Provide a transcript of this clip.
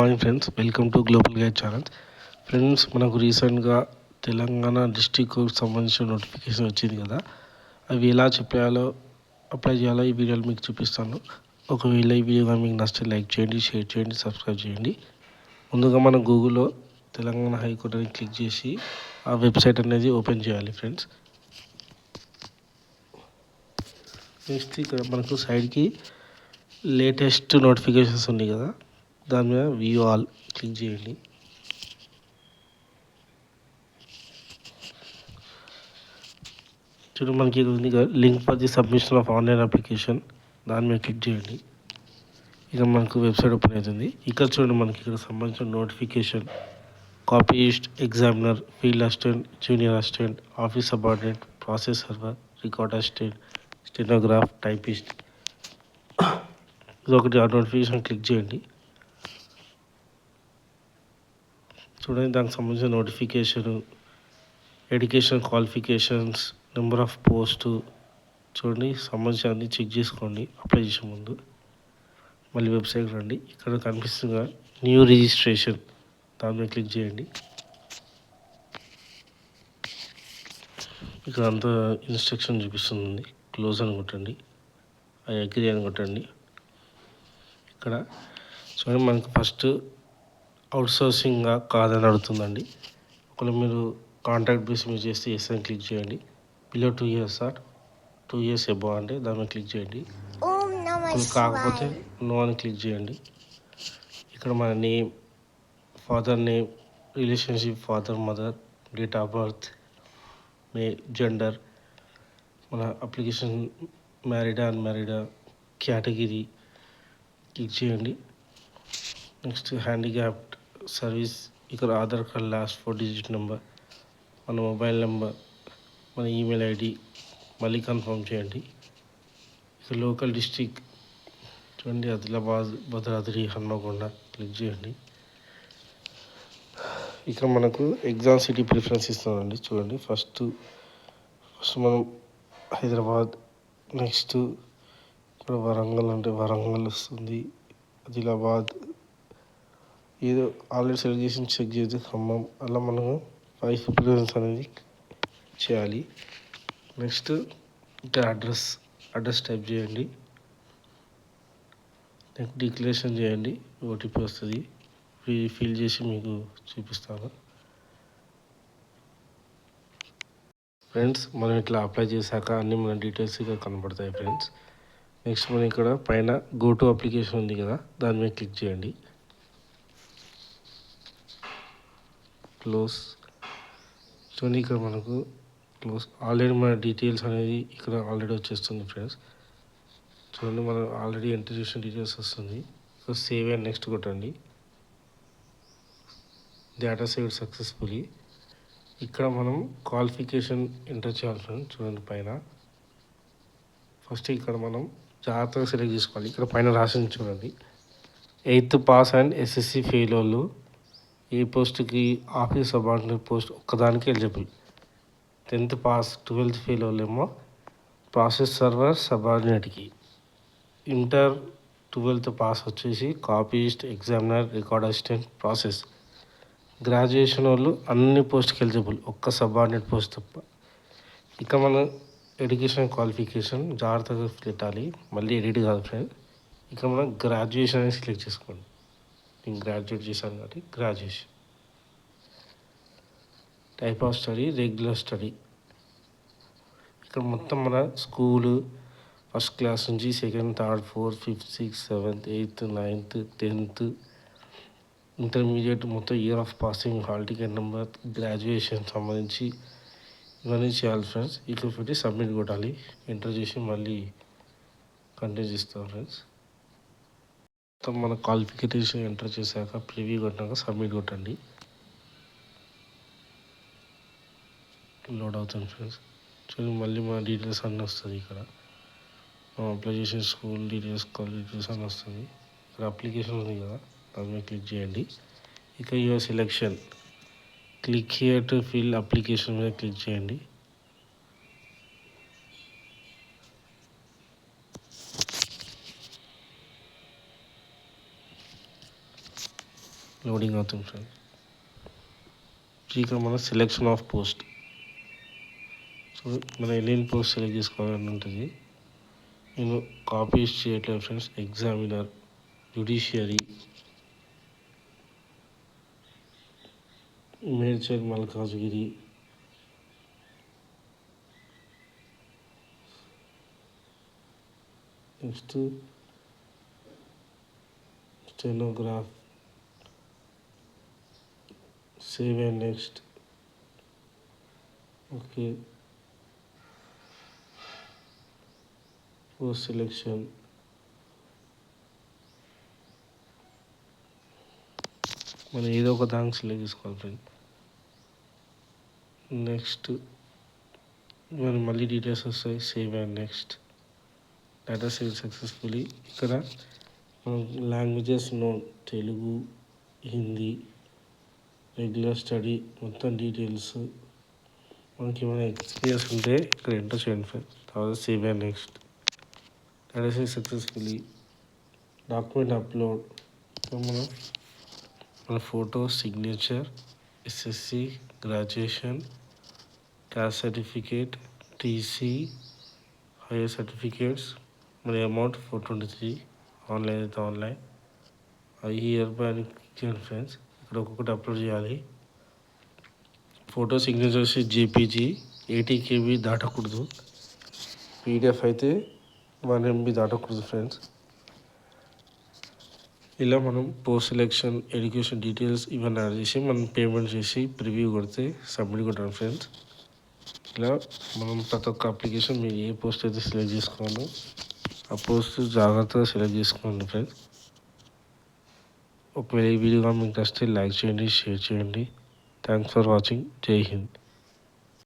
Hi friends, welcome to global guide channel. Friends, మనకు రీసెంట్గా తెలంగాణ డిస్ట్రిక్ట్కు సంబంధించిన నోటిఫికేషన్ వచ్చింది కదా. అవి ఎలా చెప్పాలో అప్లై చేయాలో ఈ వీడియోలో మీకు చూపిస్తాను. ఒకవేళ ఈ వీడియో మీకు నచ్చితే లైక్ చేయండి, షేర్ చేయండి, సబ్స్క్రైబ్ చేయండి. ముందుగా మనం గూగుల్లో తెలంగాణ హైకోర్టు అని క్లిక్ చేసి ఆ వెబ్సైట్ అనేది ఓపెన్ చేయాలి ఫ్రెండ్స్. నెక్స్ట్ ఇక్కడ మనకు సైడ్కి లేటెస్ట్ నోటిఫికేషన్స్ ఉన్నాయి కదా, దాని మీద వ్యూ ఆల్ క్లిక్ చేయండి. చూడండి, మనకి ఇక్కడ ఉంది కదా link for the submission of online application, దాని మీద క్లిక్ చేయండి. ఇక మనకు వెబ్సైట్ ఓపెన్ అవుతుంది. ఇక్కడ చూడండి, మనకి ఇక్కడ సంబంధించిన notification copyist, examiner, field assistant, junior assistant, office subordinate, process server, record assistant, stenograph, typist. ఇది ఒకటి. ఆ నోటిఫికేషన్ క్లిక్ చేయండి. చూడండి, దానికి సంబంధించిన notification, education qualifications, number of post చూడండి, సంబంధించి అన్ని చెక్ చేసుకోండి అప్లై చేసే ముందు. మళ్ళీ వెబ్సైట్ రండి. ఇక్కడ కనిపిస్తుంది న్యూ రిజిస్ట్రేషన్, దాని మీద క్లిక్ చేయండి. ఇక్కడ అంతా ఇన్స్ట్రక్షన్ చూపిస్తుంది. క్లోజ్ అని కొట్టండి, ఐ అగ్రీ అని కొట్టండి. ఇక్కడ చూడండి, మనకు ఫస్ట్ అవుట్సోర్సింగ్గా కాదని అడుగుతుందండి. ఒకవేళ మీరు కాంట్రాక్ట్ బేస్ మీద చేస్తే ఎస్ అని క్లిక్ చేయండి. Below 2 years or 2 years above అంటే దాని మీద క్లిక్ చేయండి. కాకపోతే నో అని క్లిక్ చేయండి. ఇక్కడ మన name, father name, relationship, father mother, date of birth, gender, మన అప్లికేషన్ మ్యారీడా అన్మ్యారీడా, కేటగిరీ క్లిక్ చేయండి. నెక్స్ట్ హ్యాండిక్యాప్డ్ సర్వీస్, ఇక్కడ Aadhaar card last 4 digit number, మన మొబైల్ నెంబర్, మన ఈమెయిల్ ఐడి మళ్ళీ కన్ఫర్మ్ చేయండి. ఇక లోకల్ డిస్ట్రిక్ట్ చూడండి, ఆదిలాబాద్, భద్రాద్రి, హన్మకొండ క్లిక్ చేయండి. ఇక్కడ మనకు ఎగ్జామ్ సిటీ ప్రిఫరెన్స్ ఇస్తామండి. చూడండి, ఫస్ట్ మనం హైదరాబాద్, నెక్స్ట్ ఇక్కడ వరంగల్ అంటే వరంగల్ వస్తుంది, ఆదిలాబాద్ ఏదో ఆల్రెడీ సెలెక్ట్ చేసి చెక్ చేసి ఖమ్మం, అలా మనము 5 ప్రిఫరెన్స్ అనేది చేయాలి. నెక్స్ట్ ఇక్కడ అడ్రస్ టైప్ చేయండి. నెక్స్ట్ డిక్లరేషన్ చేయండి, ఓటీపీ వస్తుంది, ఫిల్ చేసి మీకు చూపిస్తాను. ఫ్రెండ్స్, మనం ఇట్లా అప్లై చేశాక అన్నీ మన డీటెయిల్స్ ఇక్కడ కనబడతాయి ఫ్రెండ్స్. నెక్స్ట్ మనం ఇక్కడ పైన గో టు అప్లికేషన్ ఉంది కదా, దాని మీద క్లిక్ చేయండి. క్లోజ్ చూడండి, ఇక్కడ మనకు క్లోజ్ ఆల్రెడీ మన డీటెయిల్స్ అనేది ఇక్కడ ఆల్రెడీ వచ్చేస్తుంది ఫ్రెండ్స్. చూడండి, మనం ఆల్రెడీ ఎంటర్ చేసిన డీటెయిల్స్ వస్తుంది. సో సేవ్ అండ్ నెక్స్ట్ కొట్టండి. Data save successfully. ఇక్కడ మనం క్వాలిఫికేషన్ ఎంటర్ చేయాలి ఫ్రెండ్స్. చూడండి పైన ఫస్ట్ ఇక్కడ మనం జాగ్రత్తగా సెలెక్ట్ చేసుకోవాలి. ఇక్కడ పైన రాసింది చూడండి, 8th pass and SSC fail వాళ్ళు ఏ పోస్ట్కి ఆఫీస్ సబార్డినేట్ పోస్ట్ ఒక్కదానికి eligible. 10th pass 12th fail వాళ్ళేమో ప్రాసెస్ సర్వర్ సబార్డినేట్కి. ఇంటర్ 12th పాస్ వచ్చేసి copyist, examiner, record assistant, process. Graduation వాళ్ళు అన్ని పోస్ట్కి ఎలిజిబుల్, ఒక్క సబార్డినేట్ పోస్ట్ తప్ప. ఇక మన ఎడ్యుకేషన్ క్వాలిఫికేషన్ జాగ్రత్తగా పెట్టాలి, మళ్ళీ ఎడిట్ కాదు ఫ్రెండ్. ఇక మనం గ్రాడ్యుయేషన్ అనేది సెలెక్ట్ చేసుకోండి. నేను గ్రాడ్యుయేట్ చేశాను కాబట్టి graduation. Type of study regular study. ఇక్కడ మొత్తం మన స్కూలు ఫస్ట్ క్లాస్ నుంచి 2nd, 3rd, 4th, 5th, 6th, 7th, 8th, 9th, 10th, intermediate మొత్తం year of passing, hall ticket number, graduation సంబంధించి ఇవన్నీ చేయాలి ఫ్రెండ్స్. ఇక్కడ పెట్టి సబ్మిట్ కొట్టాలి. ఎంటర్ చేసి మళ్ళీ కంటిన్యూ చేస్తాం ఫ్రెండ్స్. మొత్తం మన క్వాలిఫికేషన్ ఎంటర్ చేశాక ప్రివ్యూ కొట్టాక సబ్మిట్ కొట్టండి. లోడ్ అవుతుంది ఫ్రెండ్స్. చూడండి, మళ్ళీ మన డీటెయిల్స్ అన్నీ వస్తుంది. ఇక్కడ అప్లై చేసిన స్కూల్ డీటెయిల్స్, కాలేజ్ డీటెయిల్స్ అన్నీ వస్తుంది. ఇక్కడ అప్లికేషన్ ఉంది కదా, దాని మీద క్లిక్ చేయండి. ఇక your selection, click here to fill application మీద క్లిక్ చేయండి. లోడింగ్ అవుతుంది ఫ్రెండ్స్. ఇక్కడ మన సెలెక్షన్ ఆఫ్ పోస్ట్. సో మనం ఎన్ని పోస్ట్ సెలెక్ట్ చేసుకోవాలని ఉంటుంది. నేను కాపీస్ చేయట్లేదు friends. Examiner, judiciary, Medchal Malkajgiri, next stenograph, save and next. Okay, post selection, మనం ఏదో ఒక దానికి సెలెక్ట్ చేసుకోవాలి ఫ్రెండ్. నెక్స్ట్ మనం మళ్ళీ డీటెయిల్స్ వస్తాయి. Save and next. Data save successfully. ఇక్కడ మనం languages Telugu, Hindi, regular study మొత్తం డీటెయిల్స్. మనకి ఏమైనా ఎక్స్పీరియన్స్ ఉంటే ఇక్కడ ఎంటర్ చేయండి ఫ్రెండ్. తర్వాత save and next. Data save successfully. Document upload. మన photo, signature, SSC, graduation, caste certificate, TC, higher certificates, మన అమౌంట్ 423. ఆన్లైన్ అయితే ఆన్లైన్. ఇయర్ బై అని చేయండి ఫ్రెండ్స్. ఇక్కడ ఒక్కొక్కటి అప్లోడ్ చేయాలి. ఫోటో సిగ్నేచర్ వచ్చి జేపీజీ 80 KB దాటకూడదు. పీడిఎఫ్ అయితే 1 MB దాటకూడదు ఫ్రెండ్స్. ఇలా మనం పోస్ట్ సెలెక్షన్, ఎడ్యుకేషన్ డీటెయిల్స్ ఇవన్నీ యాడ్ చేసి మనం పేమెంట్ చేసి ప్రివ్యూ కొడితే సబ్మిట్ కొట్టాలి ఫ్రెండ్స్. ఇలా మనం ప్రతి ఒక్క అప్లికేషన్ మీరు ఏ పోస్ట్ అయితే సెలెక్ట్ చేసుకోవాలో ఆ పోస్ట్ జాగ్రత్తగా సెలెక్ట్ చేసుకోండి ఫ్రెండ్స్. ఒకవేళ ఈ వీడియో మీకు నచ్చితే లైక్ చేయండి, షేర్ చేయండి. Thanks for watching. జై హింద్.